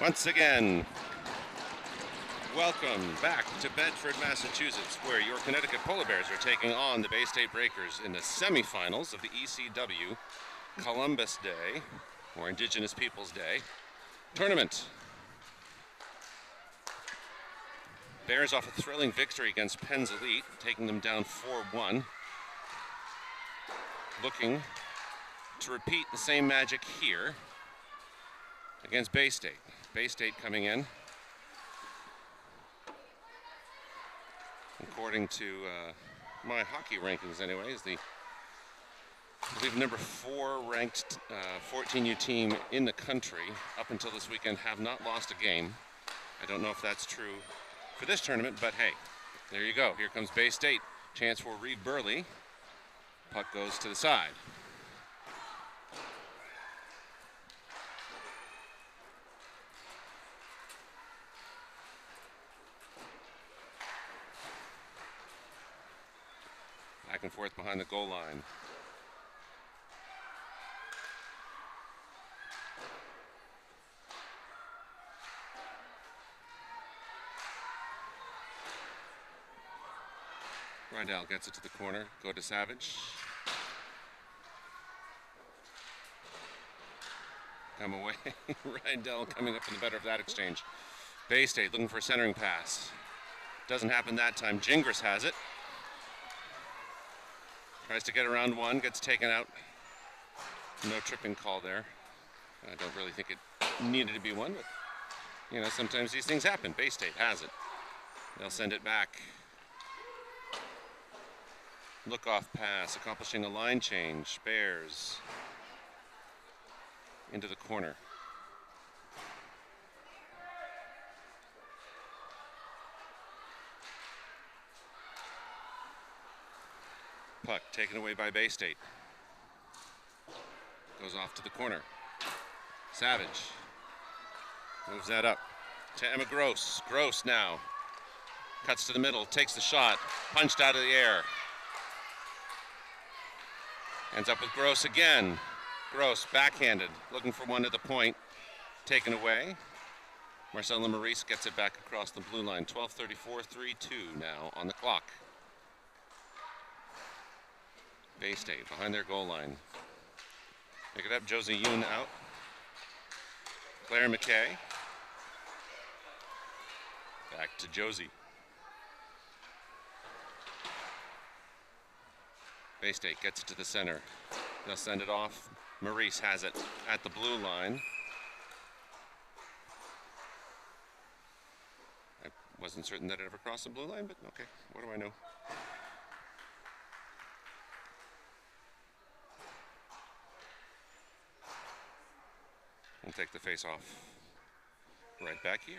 Once again, welcome back to Bedford, Massachusetts, where your Connecticut Polar Bears are taking on the Bay State Breakers in the semifinals of the ECW Columbus Day, or Indigenous Peoples Day, tournament. Bears off a thrilling victory against Penn's Elite, taking them down 4-1. Looking to repeat the same magic here against Bay State. Bay State coming in, according to my hockey rankings anyway, is the, I believe, number 4 ranked 14U team in the country. Up until this weekend, have not lost a game. I don't know if that's true for this tournament, but hey, there you go. Here comes Bay State. Chance for Reed Burley. Puck goes to the side. Back and forth behind the goal line. Rydell gets it to the corner. Go to Savage. Come away. Rydell coming up in the better of that exchange. Bay State looking for a centering pass. Doesn't happen that time. Gingras has it. Tries to get around one, gets taken out. No tripping call there. I don't really think it needed to be one, but you know, sometimes these things happen. Bay State has it. They'll send it back. Look-off pass, accomplishing a line change. Bears into the corner. Puck taken away by Bay State. Goes off to the corner. Savage moves that up to Emma Gross. Gross now cuts to the middle, takes the shot, punched out of the air. Ends up with Gross again. Gross backhanded, looking for one at the point. Taken away. Marcella Maurice gets it back across the blue line. 12:34, 3-2 now on the clock. Bay State behind their goal line. Pick it up, Josie Yoon out. Claire McKay. Back to Josie. Bay State gets it to the center. They'll send it off. Maurice has it at the blue line. I wasn't certain that it ever crossed the blue line, but okay, what do I know? We'll take the face off right back here.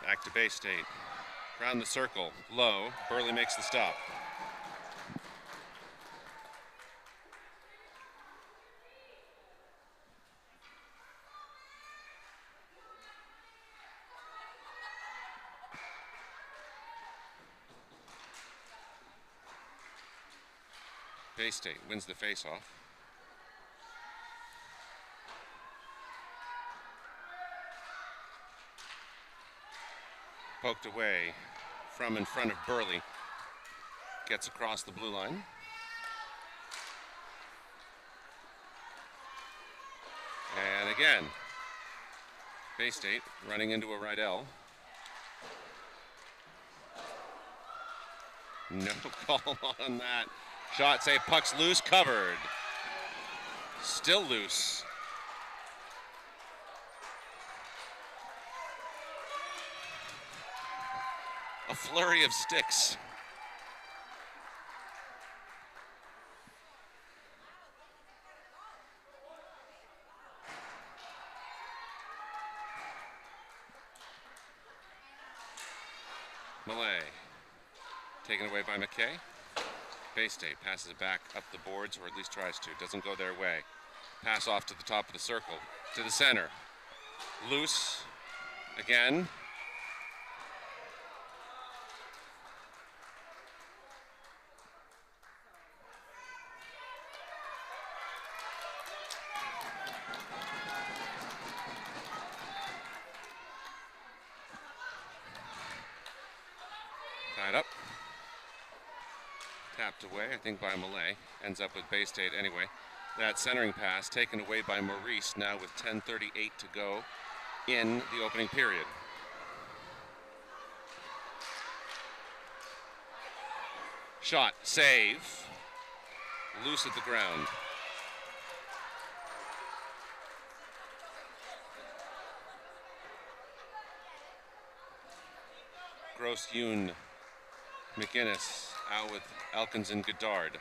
Back to Bay State. Around the circle, low. Burley makes the stop. Bay State wins the face-off. Poked away from in front of Burley. Gets across the blue line. And again, Bay State running into a Rydell. No call on that. Shot save, puck's loose, covered. Still loose. A flurry of sticks. Malay Taken away by McKay. Bay State passes it back up the boards, or at least tries to. Doesn't go their way. Pass off to the top of the circle. To the center. Loose. Again. Tied up. Tapped away, I think, by Malay. Ends up with Bay State anyway. That centering pass taken away by Maurice, now with 10:38 to go in the opening period. Shot, save. Loose at the ground. Gross, Yoon, McGinnis out with Elkins and Goddard.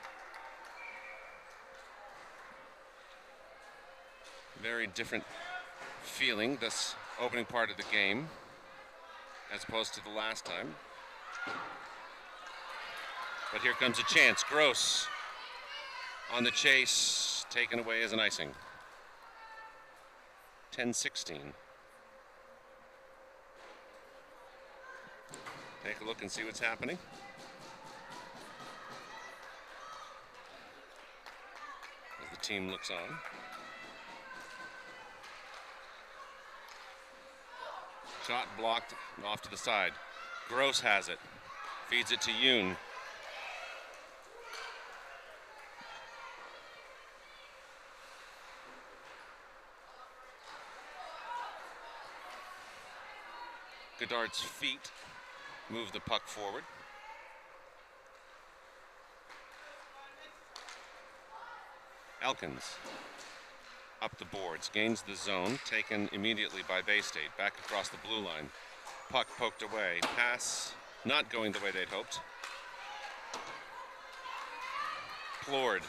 Very different feeling this opening part of the game as opposed to the last time. But here comes a chance. Gross on the chase, taken away as an icing. 10-16. Take a look and see what's happening. As the team looks on. Shot blocked off to the side. Gross has it. Feeds it to Yoon. Goddard's feet move the puck forward. Elkins up the boards, gains the zone, taken immediately by Bay State, back across the blue line. Puck poked away, pass not going the way they'd hoped. Plourd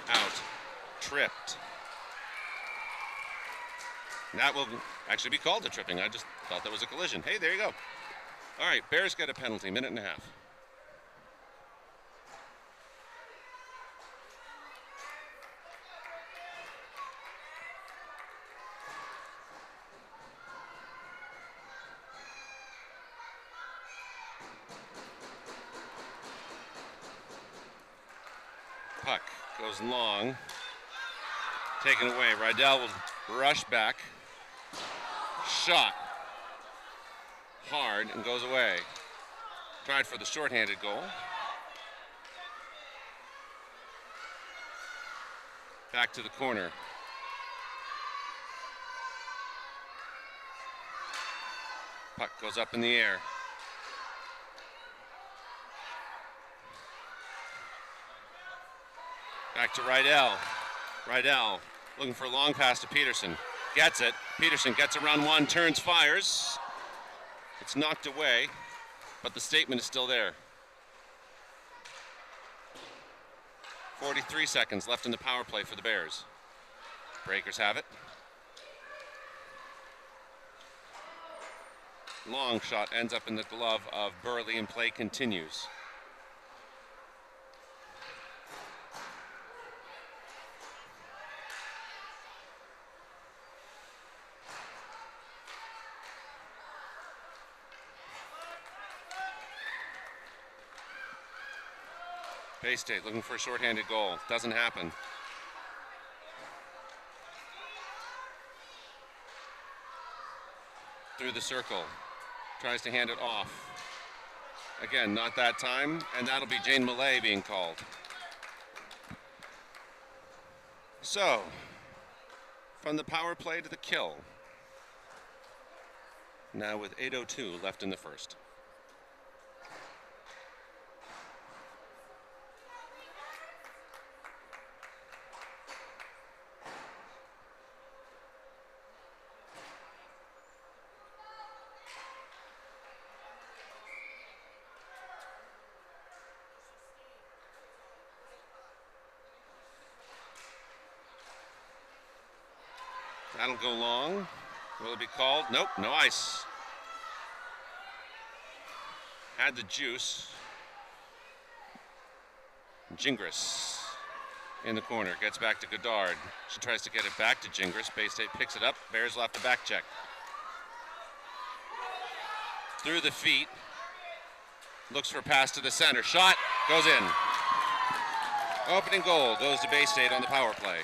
out, tripped. That will actually be called a tripping. I just thought that was a collision. Hey, there you go. All right, Bears get a penalty, minute and a half. Puck goes long. Taken away. Rydell will rush back. Shot. Hard and goes away. Tried for the shorthanded goal. Back to the corner. Puck goes up in the air. Back to Rydell. Rydell looking for a long pass to Peterson. Gets it. Peterson gets around one, turns, fires. It's knocked away, but the statement is still there. 43 seconds left in the power play for the Bears. Breakers have it. Long shot ends up in the glove of Burley and play continues. Bay State looking for a shorthanded goal. Doesn't happen. Through the circle. Tries to hand it off. Again, not that time, and that'll be Jane Malay being called. So, from the power play to the kill. Now with 8:02 left in the first. That'll go long. Will it be called? Nope, no ice. Had the juice. Gingras in the corner, gets back to Goddard. She tries to get it back to Gingras. Bay State picks it up. Bears will have to back check. Through the feet. Looks for a pass to the center. Shot goes in. Opening goal goes to Bay State on the power play.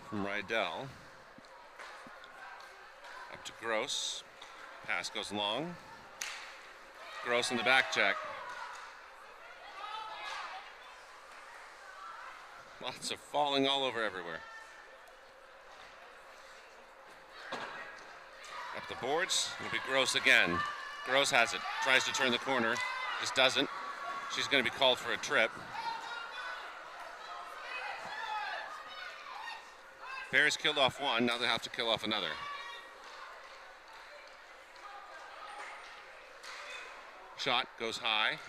From Rydell. Up to Gross. Pass goes long. Gross in the back check. Lots of falling all over everywhere. Up the boards. It'll be Gross again. Gross has it. Tries to turn the corner. Just doesn't. She's going to be called for a trip. Bears killed off one, now they have to kill off another. Shot goes high.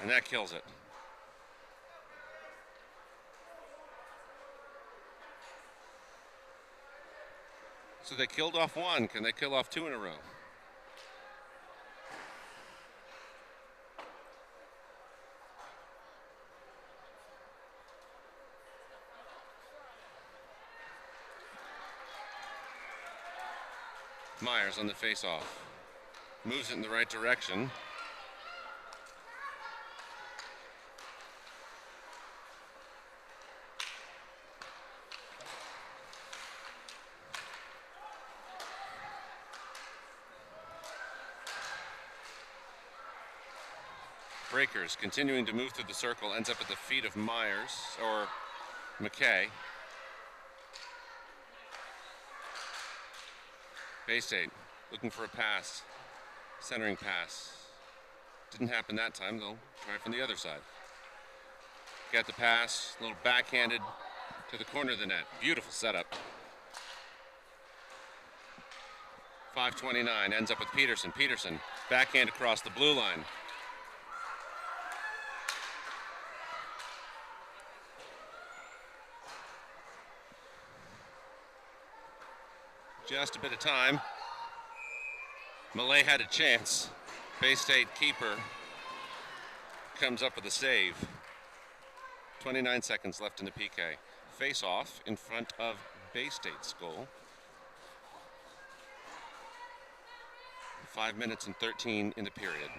And that kills it. So they killed off one. Can they kill off two in a row? Myers on the face-off. Moves it in the right direction. Breakers continuing to move through the circle, ends up at the feet of Myers, or McKay. Bay State looking for a pass, centering pass. Didn't happen that time, they'll try from the other side. Got the pass, a little backhanded to the corner of the net. Beautiful setup. 5:29, ends up with Peterson. Peterson, backhand across the blue line. Just a bit of time. Malay had a chance. Bay State keeper comes up with a save. 29 seconds left in the PK. Face off in front of Bay State's goal. 5 minutes and 13 in the period.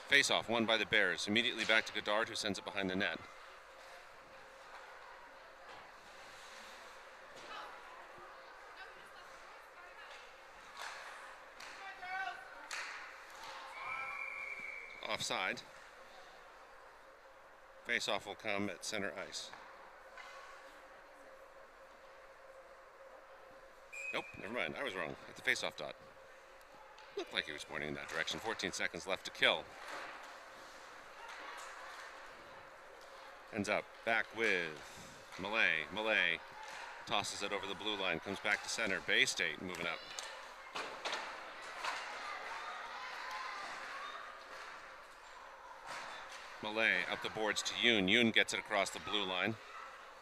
Face-off won by the Bears. Immediately back to Goddard, who sends it behind the net. Offside. Face-off will come at center ice. Nope, never mind. I was wrong. At the face-off dot. Looked like he was pointing in that direction. 14 seconds left to kill. Ends up back with Malay. Malay tosses it over the blue line, comes back to center. Bay State moving up. Malay up the boards to Yoon. Yoon gets it across the blue line.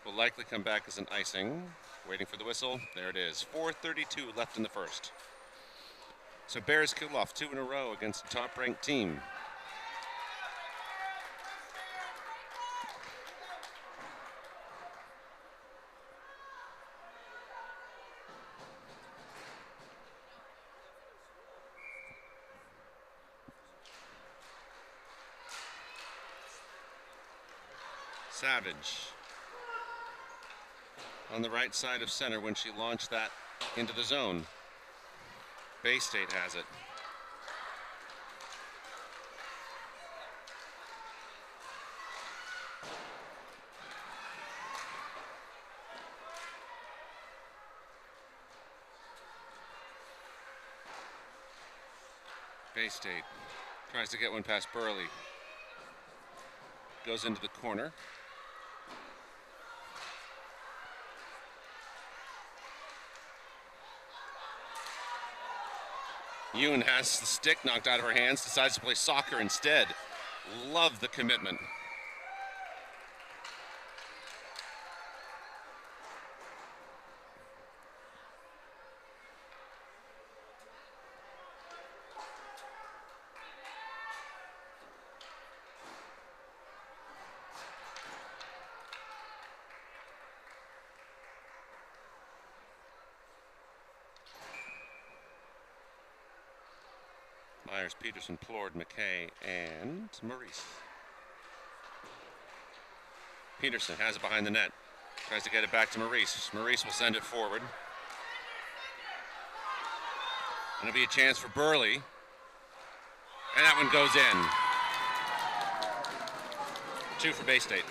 Will likely come back as an icing. Waiting for the whistle. There it is. 4:32 left in the first. So Bears kill off two in a row against a top-ranked team. Savage on the right side of center when she launched that into the zone. Bay State has it. Bay State tries to get one past Burley. Goes into the corner. Yoon has the stick knocked out of her hands, decides to play soccer instead. Love the commitment. Myers, Peterson, Plord, McKay, and Maurice. Peterson has it behind the net. Tries to get it back to Maurice. Maurice will send it forward. And it'll be a chance for Burley. And that one goes in. 2 for Bay State.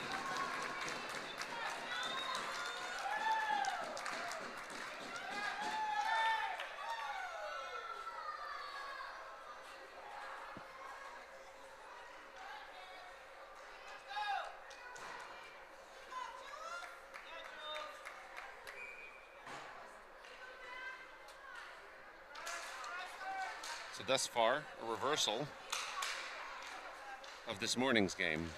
So thus far, a reversal of this morning's game.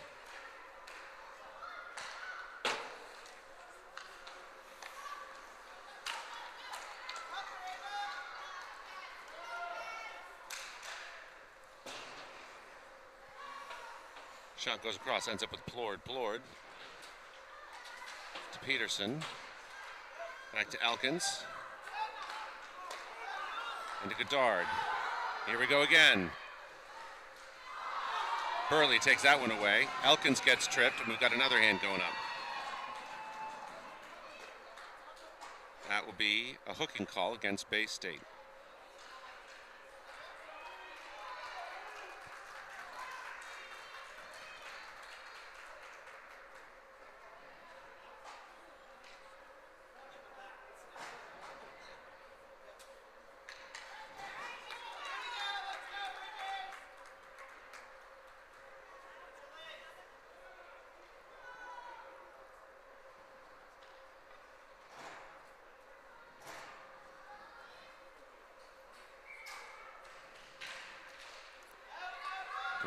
Shot goes across, ends up with Plord. Plord to Peterson. Back to Elkins. And to Goddard. Here we go again. Burley takes that one away. Elkins gets tripped, and we've got another hand going up. That will be a hooking call against Bay State.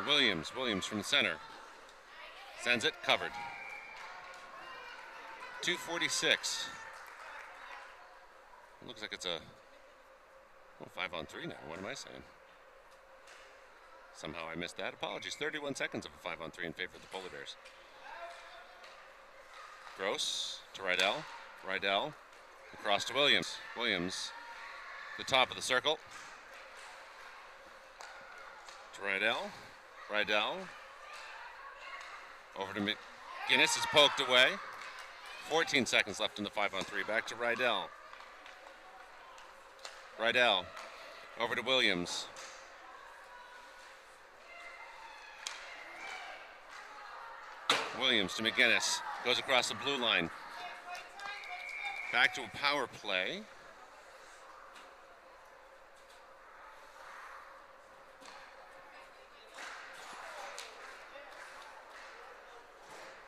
Williams. Williams from the center. Sends it, covered. 2:46. Looks like it's a 5-on-3 now. What am I saying? Somehow I missed that. Apologies. 31 seconds of a 5-on-3 in favor of the Polar Bears. Gross to Rydell. Rydell across to Williams. Williams, the top of the circle. To Rydell. Rydell over to McGinnis, is poked away. 14 seconds left in the 5-on-3. Back to Rydell. Rydell over to Williams. Williams to McGinnis. Goes across the blue line. Back to a power play.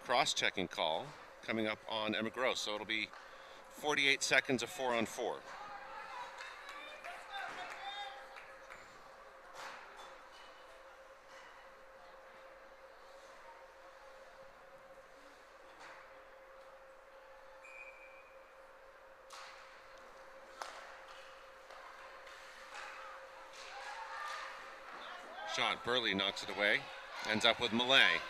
Cross-checking call coming up on Emma Gross, so it'll be 48 seconds of 4-on-4. Shot, Burley knocks it away, ends up with Millay.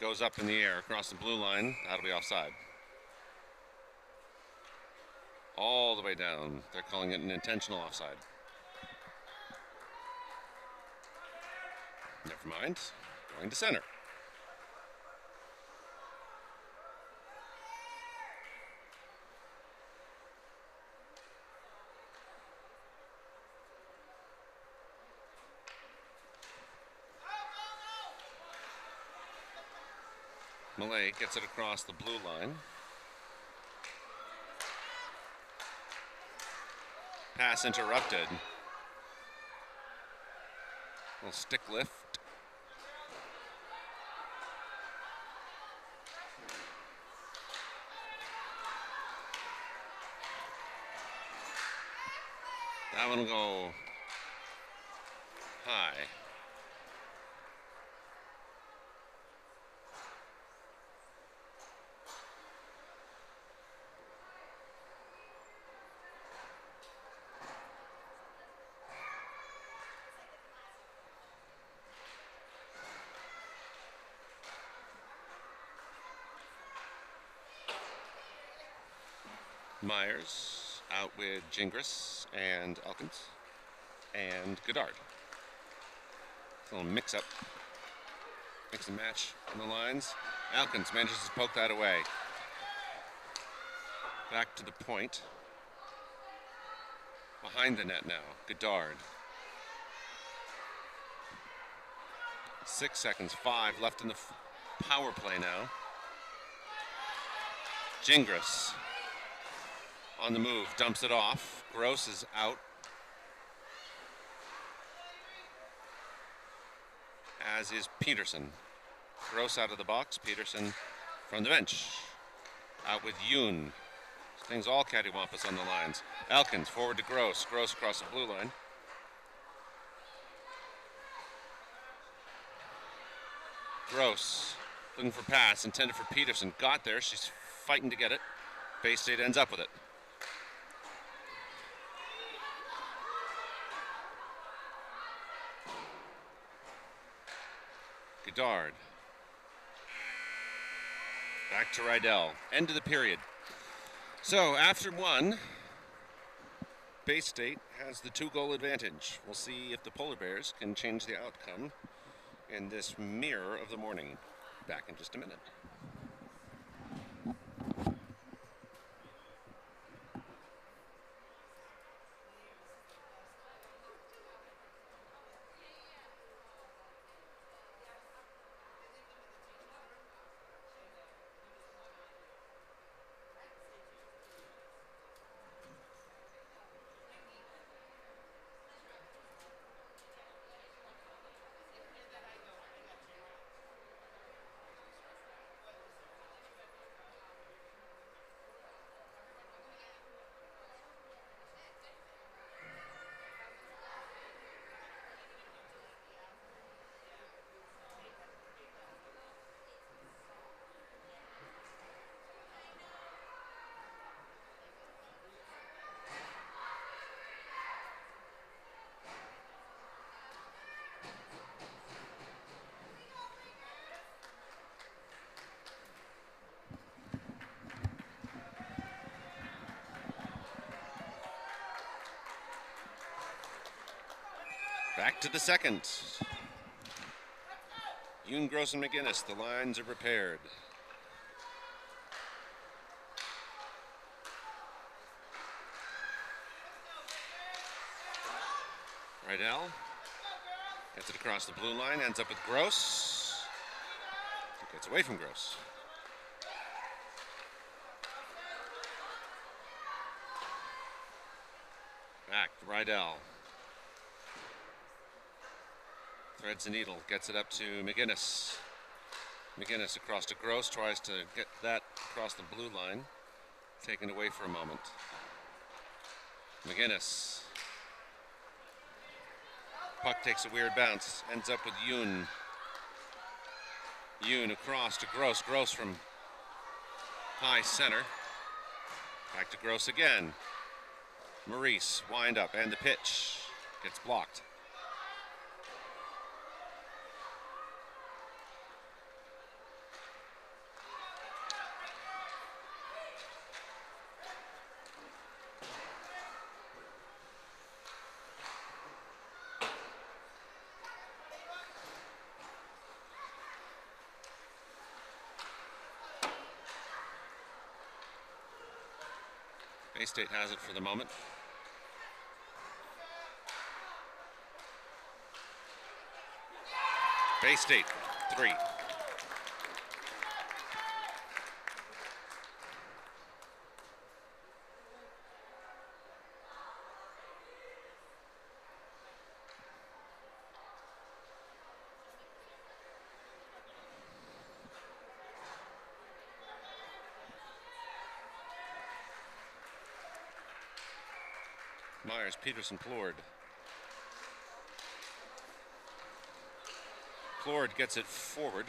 Goes up in the air across the blue line. That'll be offside. All the way down. They're calling it an intentional offside. Never mind. Going to center. Malay gets it across the blue line. Pass interrupted. Little stick lift. That one will go high. Myers out with Gingras and Elkins and Goddard. A little mix up. Mix and match on the lines. Elkins manages to poke that away. Back to the point. Behind the net now. Goddard. 6 seconds, 5 left in the power play now. Gingras on the move, dumps it off. Gross is out. As is Peterson. Gross out of the box, Peterson from the bench. Out with Yoon. Things all cattywampus on the lines. Elkins forward to Gross. Gross across the blue line. Gross looking for pass, intended for Peterson. Got there, she's fighting to get it. Bay State ends up with it. Goddard. Back to Rydell. End of the period. So after one, Bay State has the 2-goal advantage. We'll see if the Polar Bears can change the outcome in this mirror of the morning. Back in just a minute. Back to the second. Yoon, Gross, and McGinnis, the lines are repaired. Rydell gets it across the blue line, ends up with Gross. Gets away from Gross. Back to Rydell. Threads the needle, gets it up to McGinnis. McGinnis across to Gross, tries to get that across the blue line. Taken away for a moment. McGinnis. Puck takes a weird bounce, ends up with Yoon. Yoon across to Gross. Gross from high center. Back to Gross again. Maurice, wind up, and the pitch gets blocked. Bay State has it for the moment. Bay State, 3. Myers, Peterson, Plourd. Plourd gets it forward.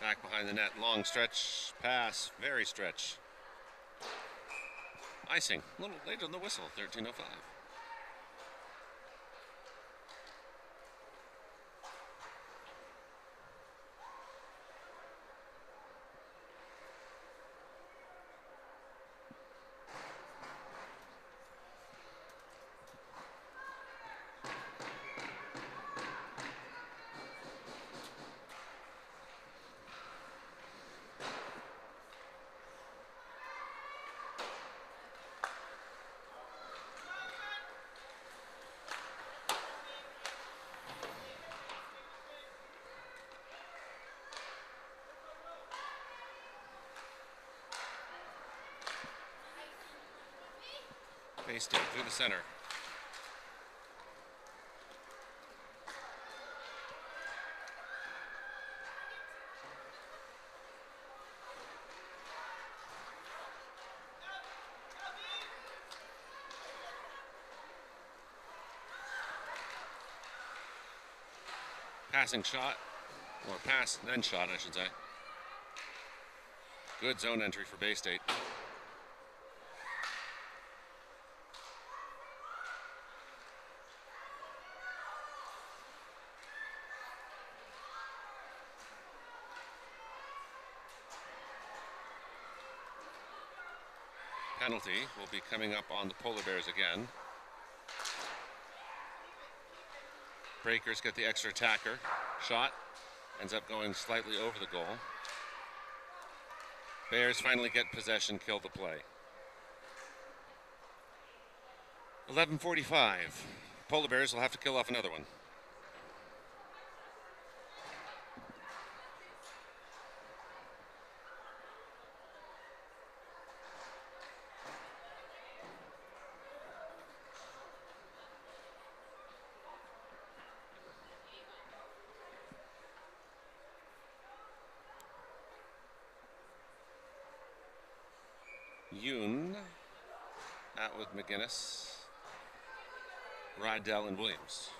Back behind the net, long stretch, pass, very stretch. Icing, a little late on the whistle, 13:05. Bay State through the center. Passing shot, or pass, then shot, I should say. Good zone entry for Bay State. Penalty will be coming up on the Polar Bears again. Breakers get the extra attacker. Shot ends up going slightly over the goal. Bears finally get possession, kill the play. 11:45. Polar Bears will have to kill off another one. Yoon out with McGinnis, Rydell, and Williams.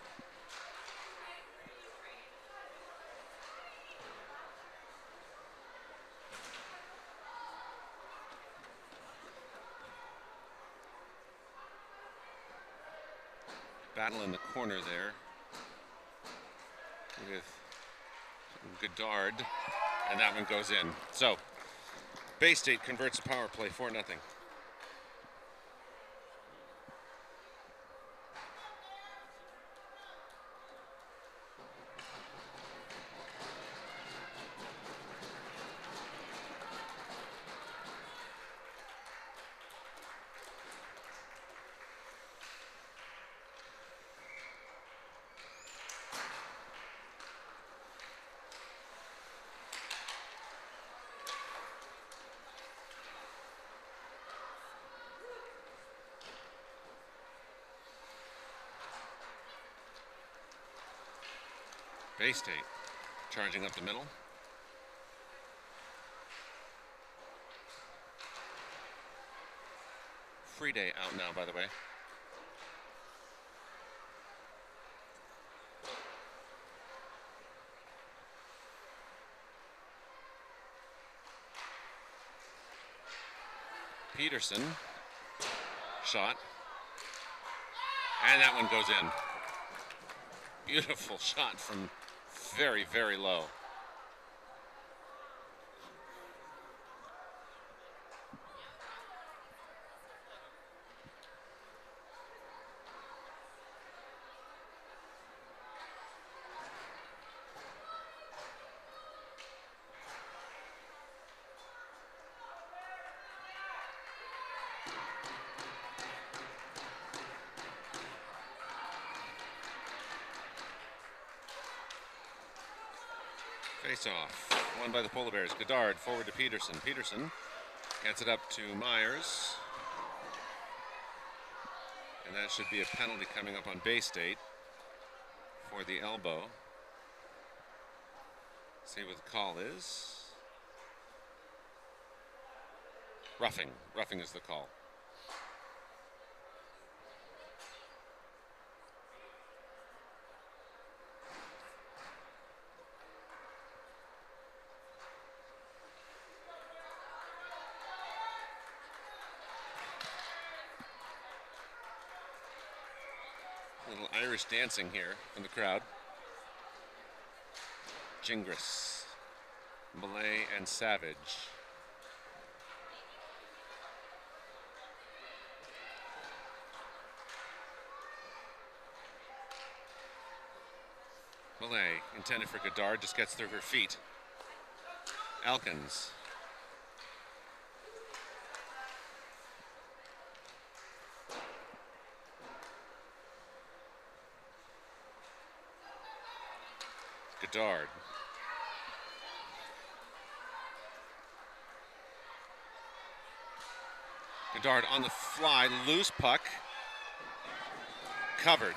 Battle in the corner there with Goddard, and that one goes in. So Bay State converts a power play, 4-0. Bay State charging up the middle. Free day out now, by the way. Peterson, shot, and that one goes in. Beautiful shot from very, very low. Face off. Won by the Polar Bears. Godard forward to Peterson. Peterson gets it up to Myers. And that should be a penalty coming up on Bay State for the elbow. See what the call is. Roughing. Roughing is the call. A little Irish dancing here from the crowd. Gingras, Malay, and Savage. Malay, intended for Godard, just gets through her feet. Elkins. Godard. Godard on the fly, loose puck. Covered.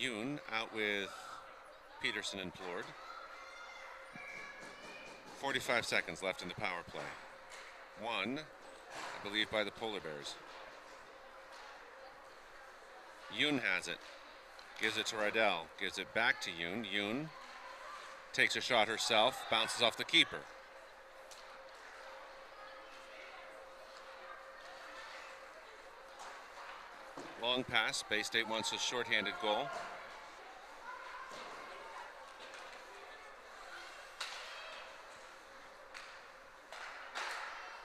Yoon out with Peterson and Plord. 45 seconds left in the power play. One, I believe, by the Polar Bears. Yoon has it. Gives it to Rydell. Gives it back to Yoon. Yoon takes a shot herself. Bounces off the keeper. Long pass. Bay State wants a shorthanded goal.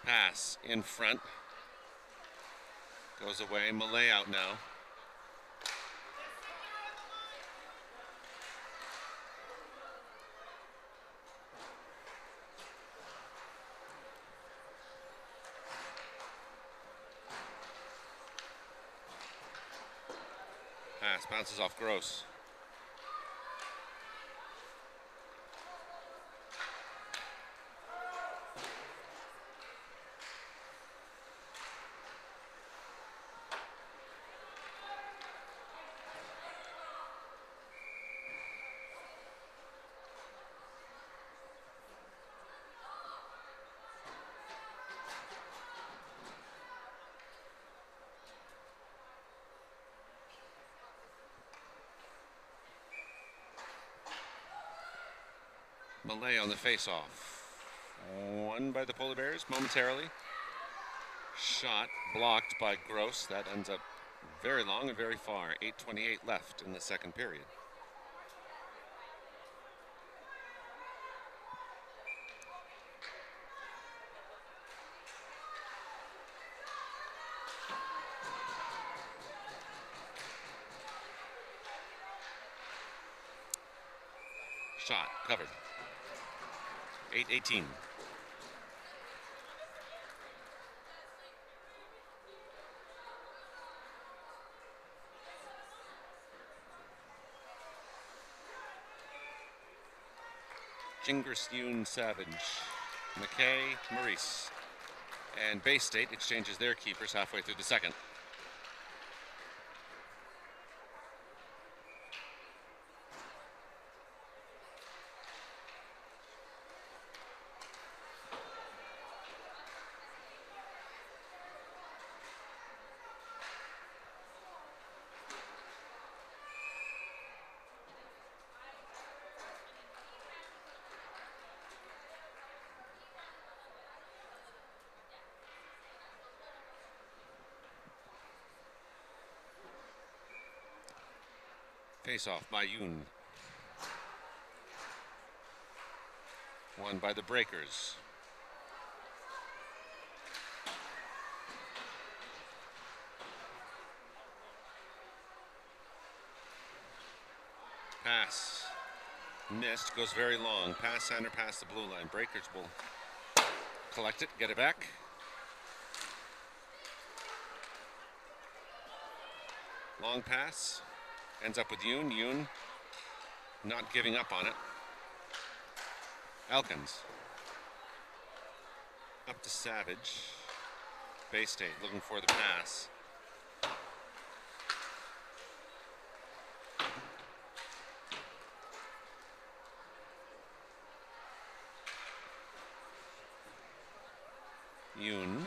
Pass in front. Goes away. Malay out now. Pass bounces off Gross. Malay on the face-off. Won by the Polar Bears momentarily. Shot blocked by Gross. That ends up very long and very far. 8:28 left in the second period. Shot covered. 8:18. Gingras, Yoon, Savage, McKay, Maurice. And Bay State exchanges their keepers halfway through the second. Face-off by Yoon. Won by the Breakers. Pass. Missed, goes very long. Pass center, past the blue line. Breakers will collect it, get it back. Long pass, ends up with Yoon. Yoon not giving up on it. Elkins. Up to Savage. Bay State looking for the pass. Yoon.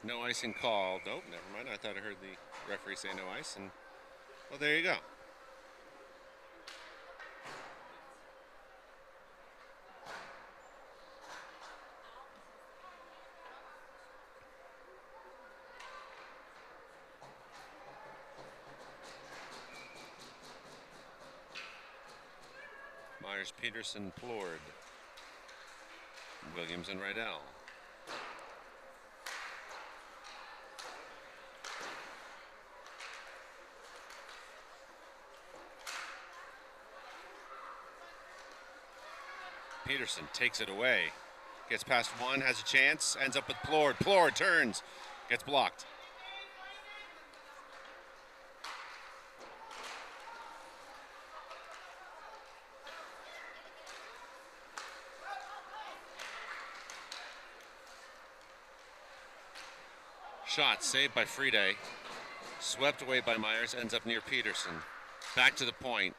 No icing called. Nope, never mind. I thought I heard the referee say no ice, and well, there you go. Myers, Peterson, Plord, Williams, and Rydell. Peterson takes it away. Gets past one, has a chance, ends up with Plord. Plord turns, gets blocked. Shot saved by Friede. Swept away by Myers, ends up near Peterson. Back to the point.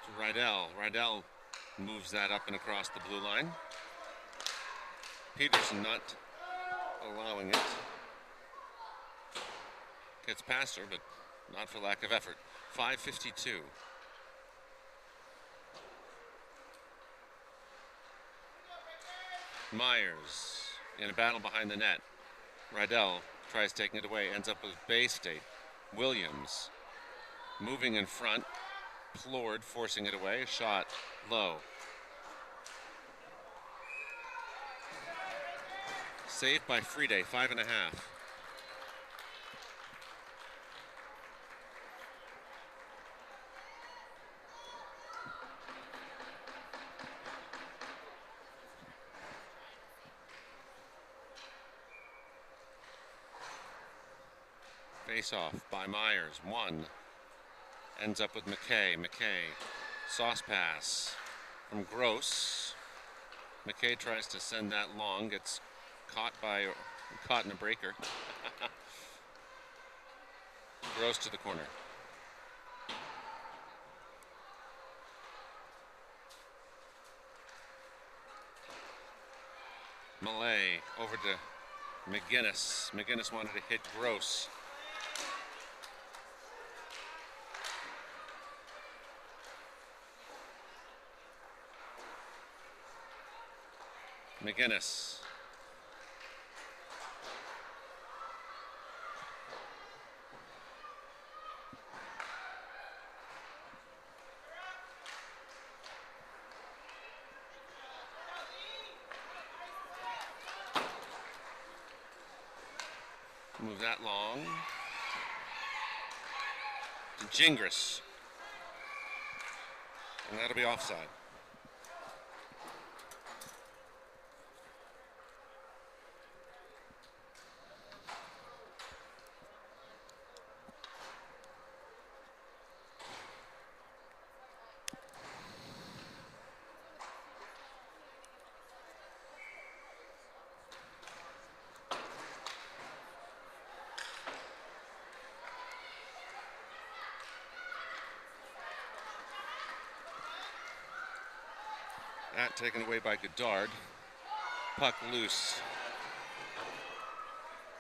To Rydell. Rydell moves that up and across the blue line. Peterson not allowing it. Gets past her, but not for lack of effort. 5:52. Myers in a battle behind the net. Rydell tries taking it away, ends up with Bay State. Williams moving in front. Plord forcing it away. Shot low. Saved by Friede, 5.5. Face off by Myers. One. Ends up with McKay. McKay. Sauce pass from Gross. McKay tries to send that long. Gets caught in a breaker. Gross to the corner. Malay over to McGinnis. McGinnis wanted to hit Gross. McGinnis. Move that long. To Gingras. And that'll be offside. That taken away by Goddard. Puck loose.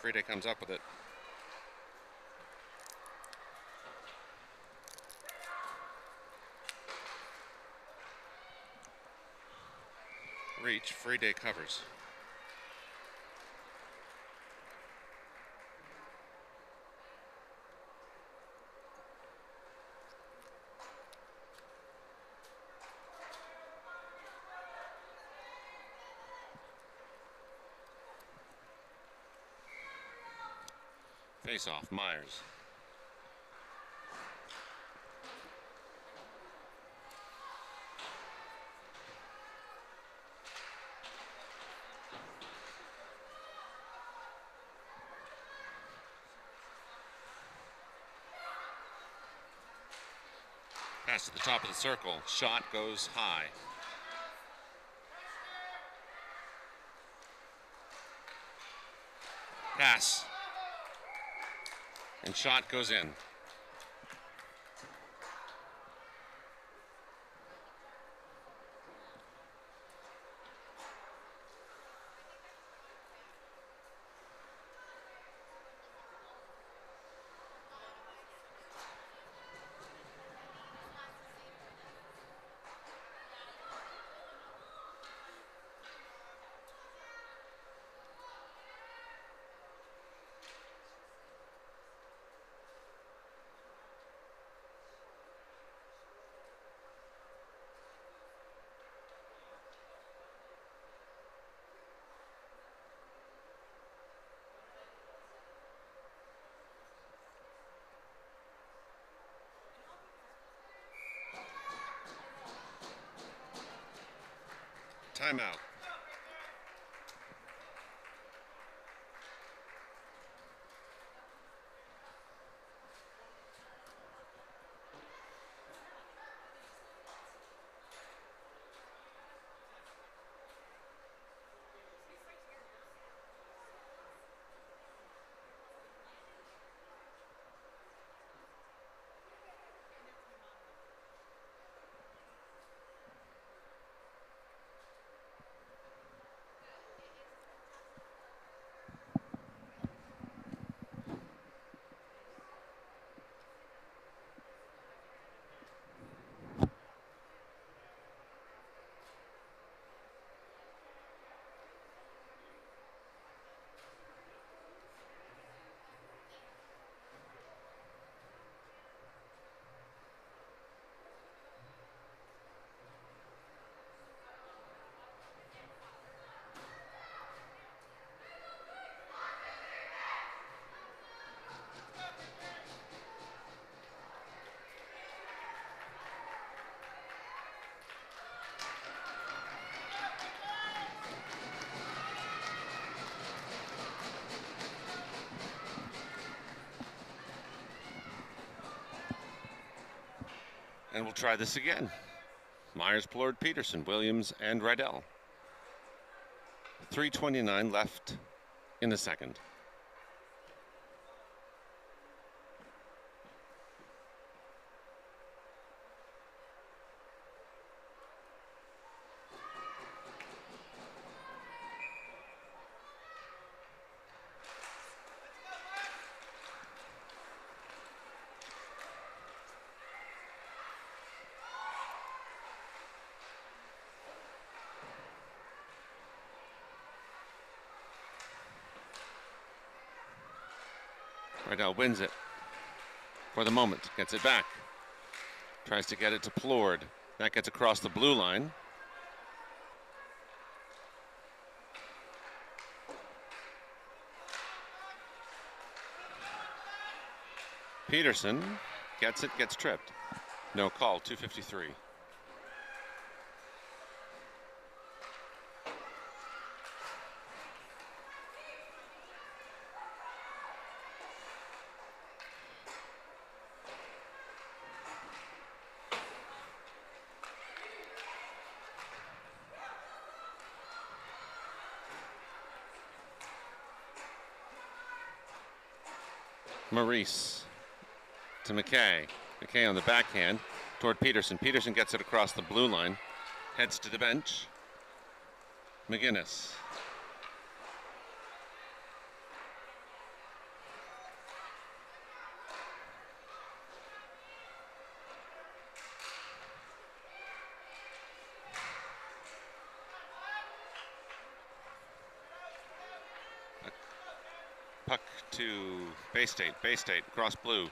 Friede comes up with it. Reach. Friede covers. Face off, Myers. Pass to the top of the circle. Shot goes high. Pass. And shot goes in. Timeout. And we'll try this again. Myers, Plord, Peterson, Williams, and Rydell. 3:29 left in the second. Rydell wins it for the moment, gets it back. Tries to get it to Plord. That gets across the blue line. Peterson gets it, gets tripped. No call, 2:53. Maurice to McKay. McKay on the backhand toward Peterson. Peterson gets it across the blue line, heads to the bench. McGinnis. Puck to Bay State, cross blue,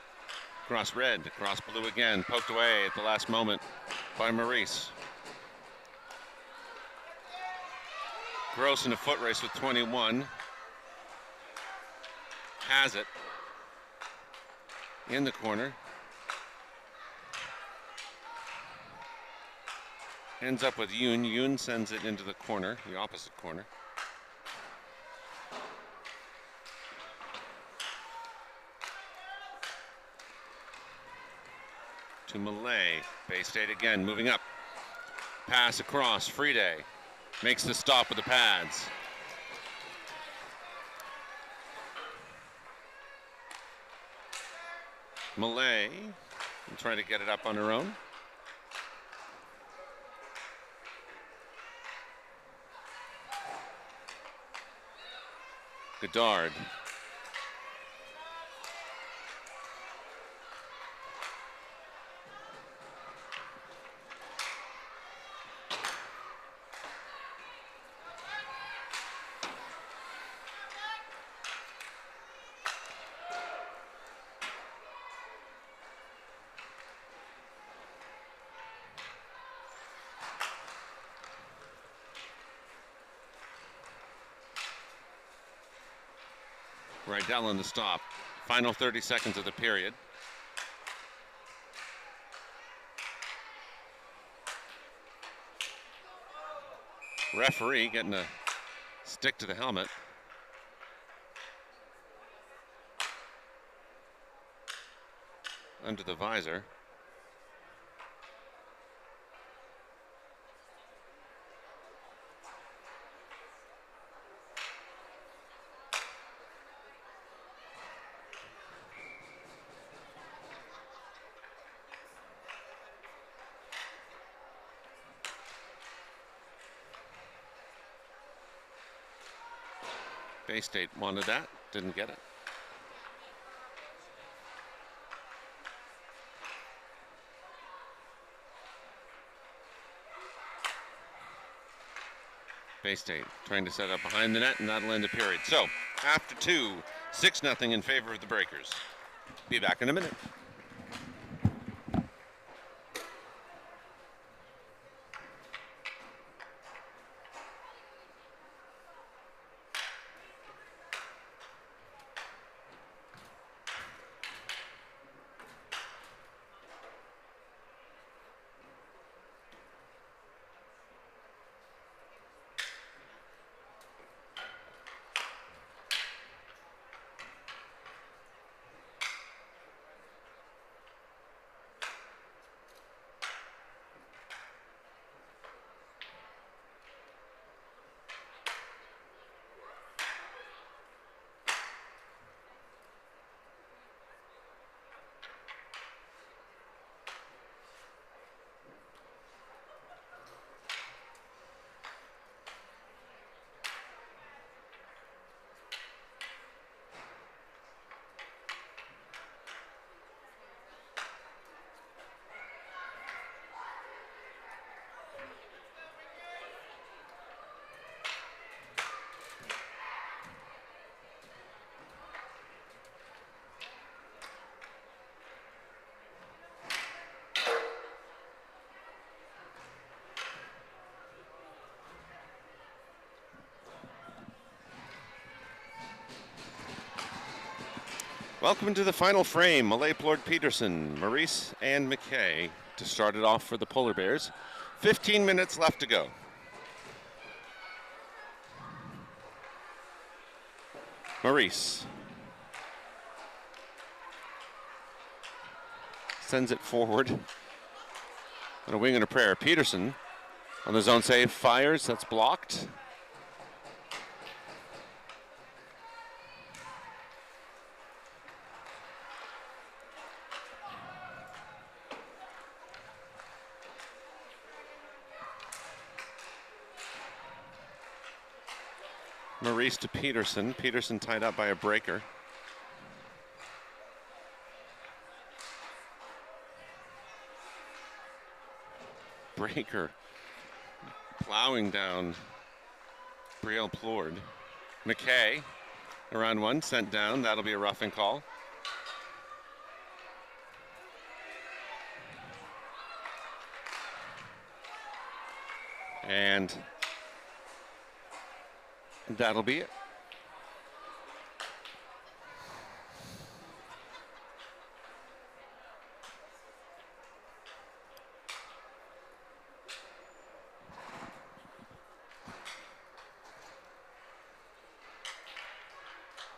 cross red, cross blue again, poked away at the last moment by Maurice. Gross in a foot race with 21. Has it. in the corner. Ends up with Yoon. Yoon sends it into the corner, the opposite corner. To Malay. Bay State again, moving up. Pass across, Friday. Makes the stop with the pads. Malay trying to get it up on her own. Goddard. Rydell on the stop. Final 30 seconds of the period. Referee getting a stick to the helmet. Under the visor. Bay State wanted that, didn't get it. Bay State trying to set up behind the net, and that'll end the period. So, after 2, 6-0 in favor of the Breakers. Be back in a minute. Welcome to the final frame. Malay Plord-Peterson, Maurice, and McKay to start it off for the Polar Bears. 15 minutes left to go. Maurice sends it forward on a wing and a prayer. Peterson on the zone save, fires, that's blocked. Maurice to Peterson. Peterson tied up by a breaker. Breaker plowing down Brielle Plord. McKay around one, sent down. That'll be a roughing call. And that'll be it.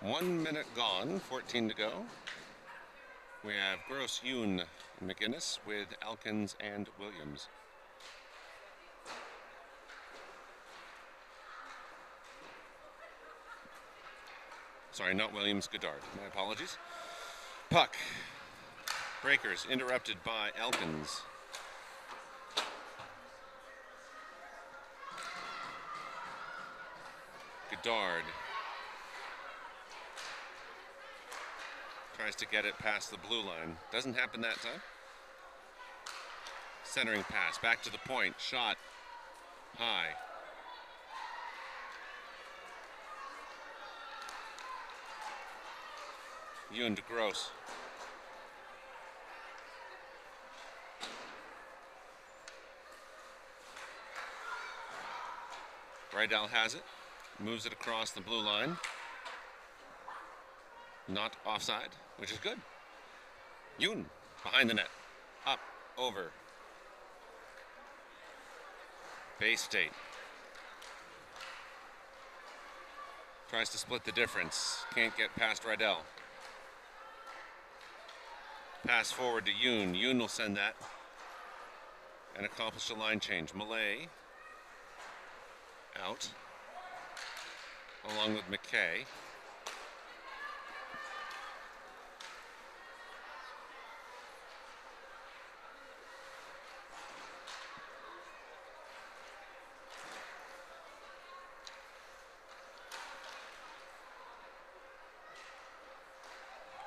1 minute gone, 14 to go. We have Gross, Yoon, McGinnis with Elkins and Williams. Sorry, not Williams, Goddard. My apologies. Puck. Breakers interrupted by Elkins. Goddard tries to get it past the blue line. Doesn't happen that time. Centering pass, back to the point. Shot high. Yoon to Gross. Rydell has it. Moves it across the blue line. Not offside, which is good. Yoon behind the net. Up, over. Bay State. Tries to split the difference. Can't get past Rydell. Pass forward to Yoon. Yoon will send that and accomplish a line change. Malay out along with McKay.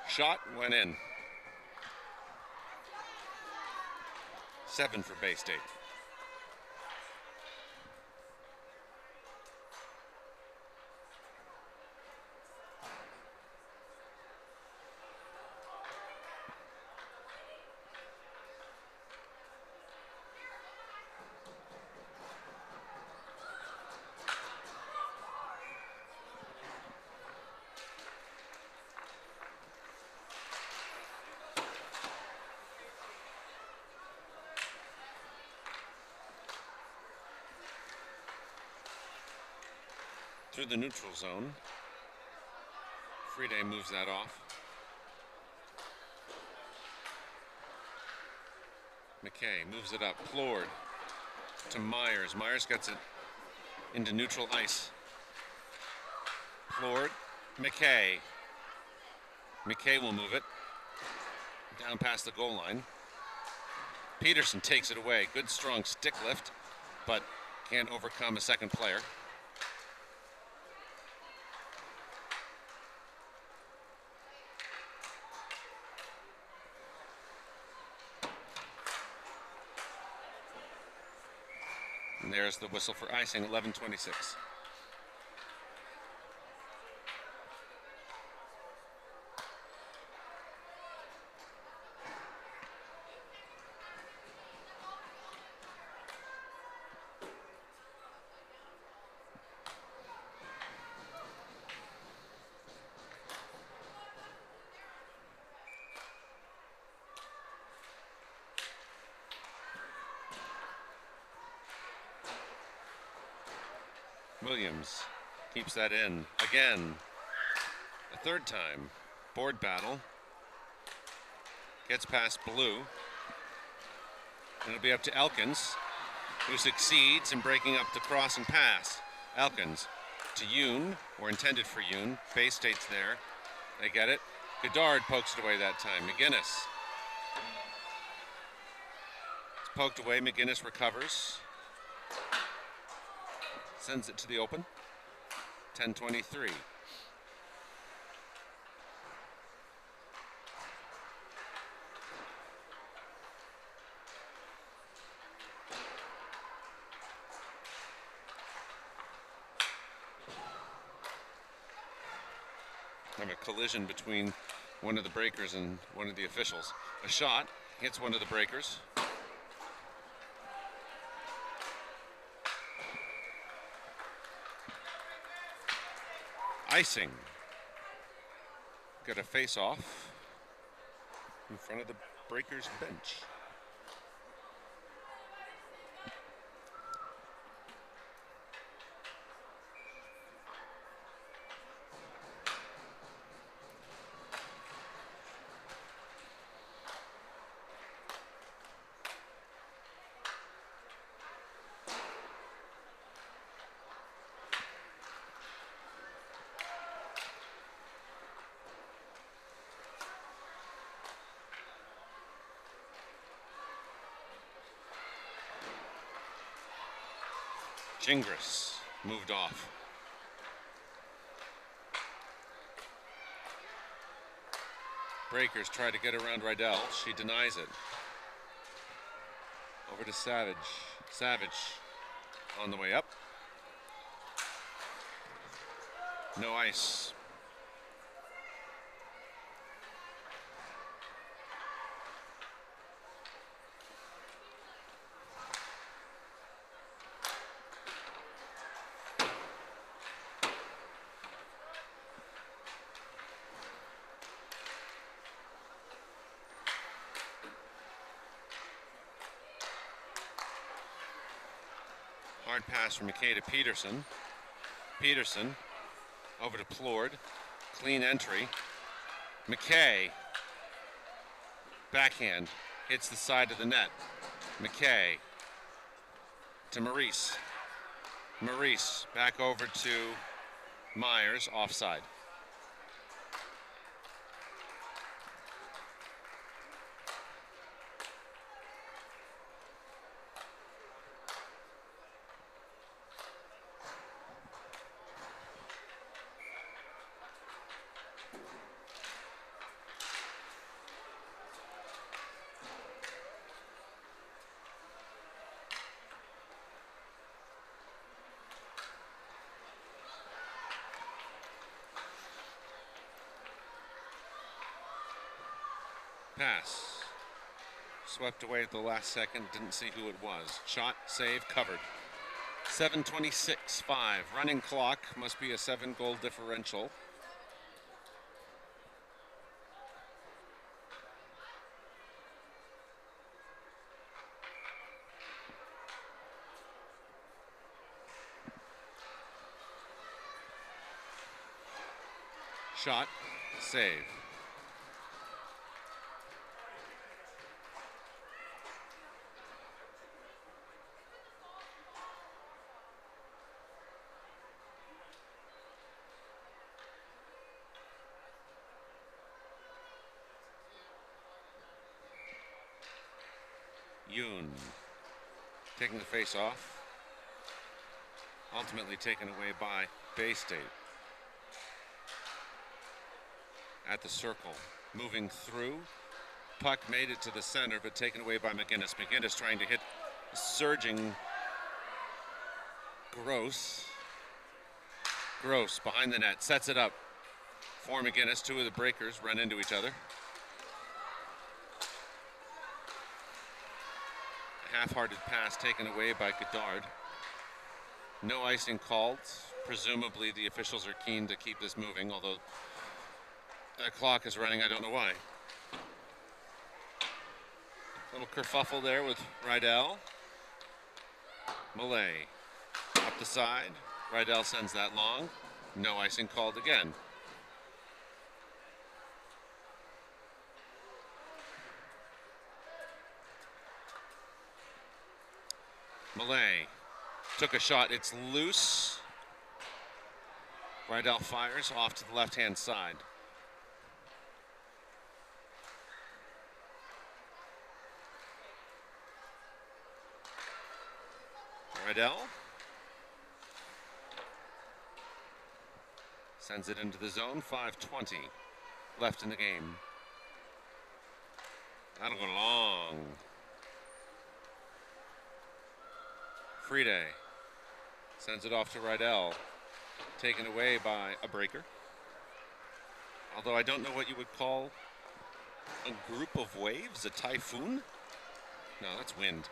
Shot went in. 7 for Bay State. Through the neutral zone. Friede moves that off. McKay moves it up. Plord to Myers. Myers gets it into neutral ice. Plord, McKay. McKay will move it down past the goal line. Peterson takes it away. Good strong stick lift, but can't overcome a second player. And there's the whistle for icing, 11:26. Williams keeps that in again. A third time. Board battle. Gets past Blue. And it'll be up to Elkins, who succeeds in breaking up the cross and pass. Elkins to Yoon, or intended for Yoon. Bay State's there. They get it. Goddard pokes it away that time. McGinnis. It's poked away. McGinnis recovers. Sends it to the open. 10:23. Have a collision between one of the breakers and one of the officials. A shot hits one of the breakers. Icing. Got a face-off in front of the Breakers bench. Gingras moved off. Breakers try to get around Rydell. She denies it. Over to Savage. Savage on the way up. No ice. Hard pass from McKay to Peterson. Peterson over to Plord. Clean entry. McKay. Backhand. Hits the side of the net. McKay to Maurice. Maurice back over to Myers. Offside. Pass. Swept away at the last second. Didn't see who it was. Shot, save, covered. 7:26-5. Running clock. Must be a 7-goal differential. Shot, save. Yoon taking the face off. Ultimately taken away by Bay State. At the circle, moving through. Puck made it to the center, but taken away by McGinnis. McGinnis trying to hit surging Gross. Gross behind the net, sets it up for McGinnis. Two of the breakers run into each other. A half-hearted pass taken away by Godard. No icing called. Presumably the officials are keen to keep this moving, although the clock is running, I don't know why. Little kerfuffle there with Rydell. Millay up the side. Rydell sends that long. No icing called again. Millay took a shot. It's loose. Rydell fires off to the left-hand side. Rydell sends it into the zone. 5:20 left in the game. That'll go long. Friede sends it off to Rydell. Taken away by a breaker. Although I don't know what you would call a group of waves, a typhoon? No, that's wind.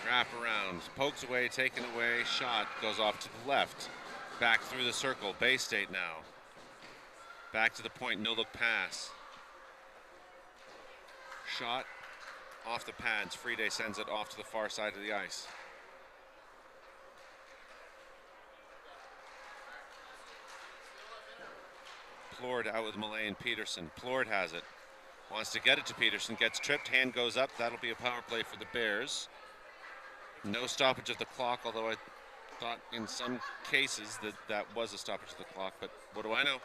Wrap around, pokes away, taken away, shot, goes off to the left. Back through the circle, Bay State now. Back to the point, no look pass. Shot off the pads, Friede sends it off to the far side of the ice. Plord out with Millay and Peterson. Plord has it. Wants to get it to Peterson, gets tripped, hand goes up. That'll be a power play for the Bears. No stoppage of the clock, although I thought in some cases that was a stoppage of the clock, but what do I know?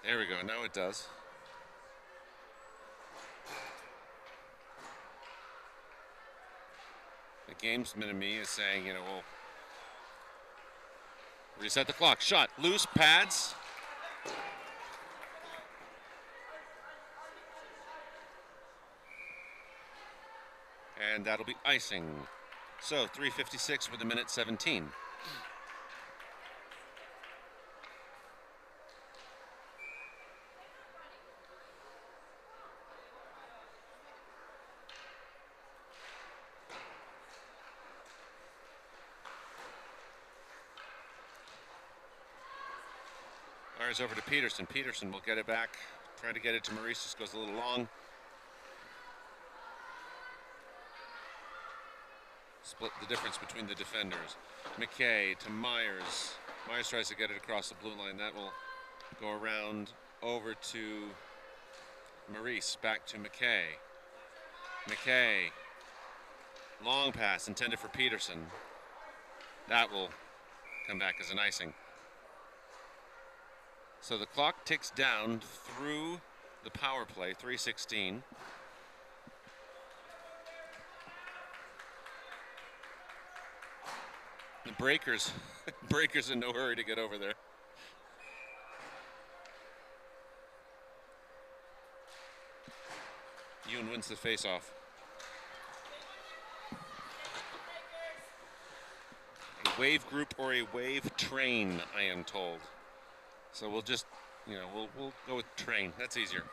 There we go. Now it does. The gamesman in me is saying, you know, we'll reset the clock. Shot. Loose. Pads. And that'll be icing. So 3:56 with a minute 17. Fires over to Peterson. Peterson will get it back. Try to get it to Maurice. Just goes a little long. Split the difference between the defenders. McKay to Myers. Myers tries to get it across the blue line. That will go around over to Maurice. Back to McKay. McKay. Long pass intended for Peterson. That will come back as an icing. So the clock ticks down through the power play, 3:16. The Breakers, Breakers in no hurry to get over there. Yoon wins the face-off. A wave group or a wave train, I am told. So we'll just, you know, we'll go with train. That's easier.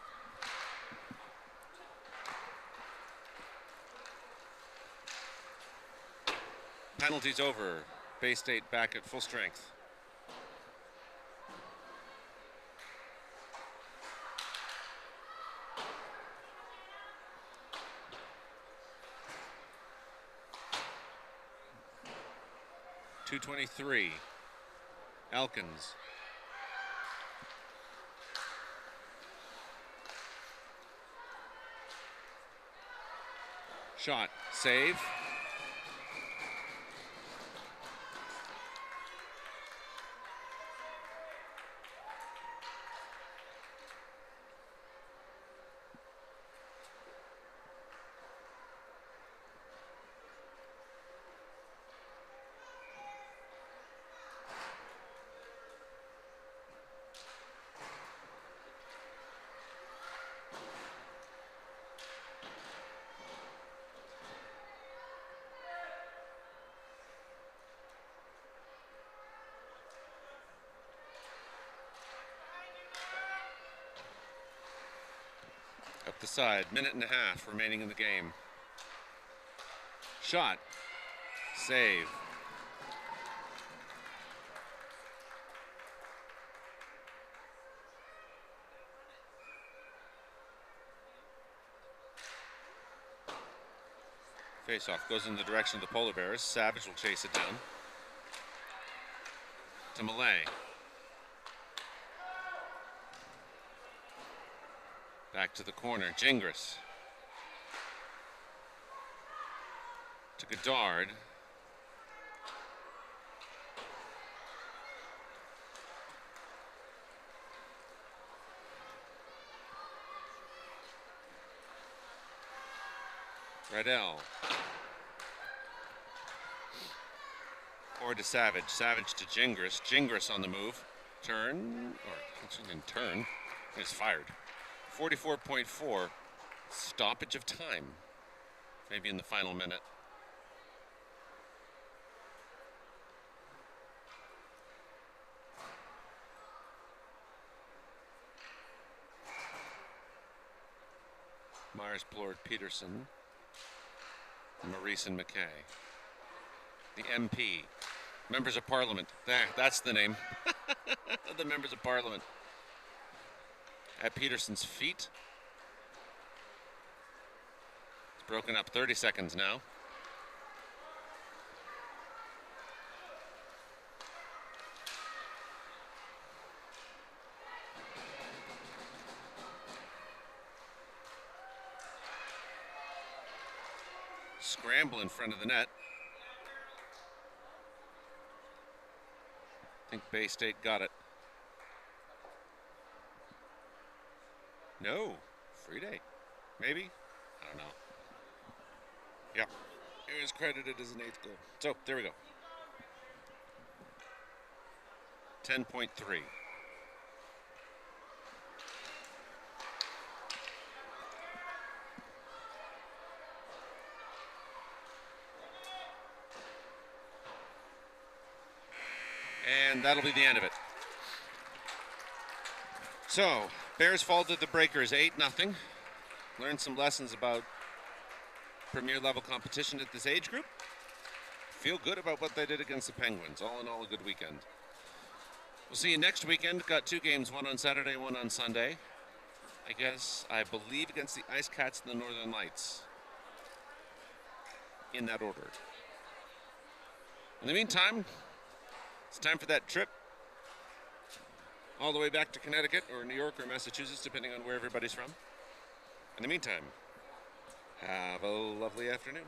Penalties over. Bay State back at full strength. .223. Elkins. Shot. Save. Up the side, minute and a half remaining in the game. Shot. Save. Face-off goes in the direction of the Polar Bears. Savage will chase it down. To Malay. Back to the corner, Gingras. To Goddard. Riddell. Or to Savage. Savage to Gingras. Gingras on the move. Turn. Or actually didn't turn. He was fired. 44.4. Stoppage of time. Maybe in the final minute. Myers, Blord, Peterson, Maurice, and McKay. The MP. Members of Parliament. There, that's the name. The members of Parliament. At Peterson's feet. It's broken up. 30 seconds now. Scramble in front of the net. I think Bay State got it. No. Free day. Maybe? I don't know. Yeah. It was credited as an 8th goal. So, there we go. 10.3. And that'll be the end of it. So, Bears fall to the Breakers 8-0. Learned some lessons about premier level competition at this age group. Feel good about what they did against the Penguins. All in all, a good weekend. We'll see you next weekend. Got 2 games, one on Saturday, one on Sunday. I believe against the Ice Cats and the Northern Lights. In that order. In the meantime, it's time for that trip all the way back to Connecticut or New York or Massachusetts, depending on where everybody's from. In the meantime, have a lovely afternoon.